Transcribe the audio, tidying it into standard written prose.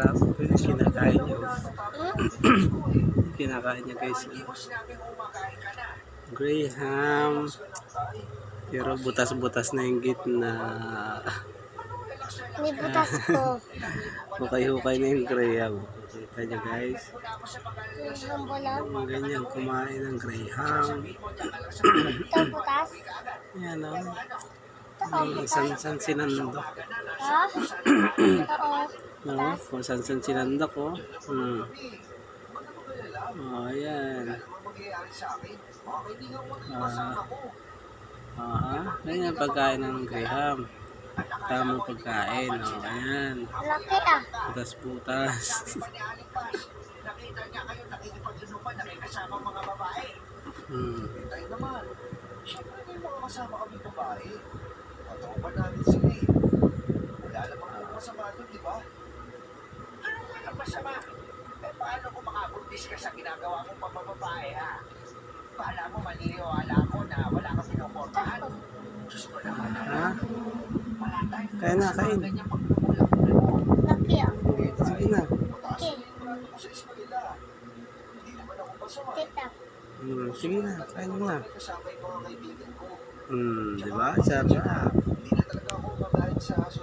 sarap. Ito yung kinakain niya. Kinakain niya guys. Graham. Pero butas-butas na yung gitna. May butas ko. Hukay-hukay na yung Graham. Kita niyo guys. Hambulan. Ganyan kumain ng Graham. Ito butas. Yan o. Ito butas. San sinandok. Ha? Oo. No, kung san sinandok o. Ayan. Ganyan pagkain ng Graham. Tamang pagkain. Ayan. Laki ah. Butas-butas. Nakita niya kayo nakikipaglunupan na may kasama mga babae. Tayo naman. Siyempre may mga kasama kami babae. Patropa natin sila eh. Wala namang masama doon, di ba? Ano nga ang masama? Eh paano kung makabuntis ka sa ginagawa mong pambababae ha? Paala mo maniniwala ako na wala kang pinuportahan. Diyos ko naman. Ha? Kain na, kain. Laki ah. Sige na. Laki. Tita. Sige na, kain mo na. Diba? Sarap.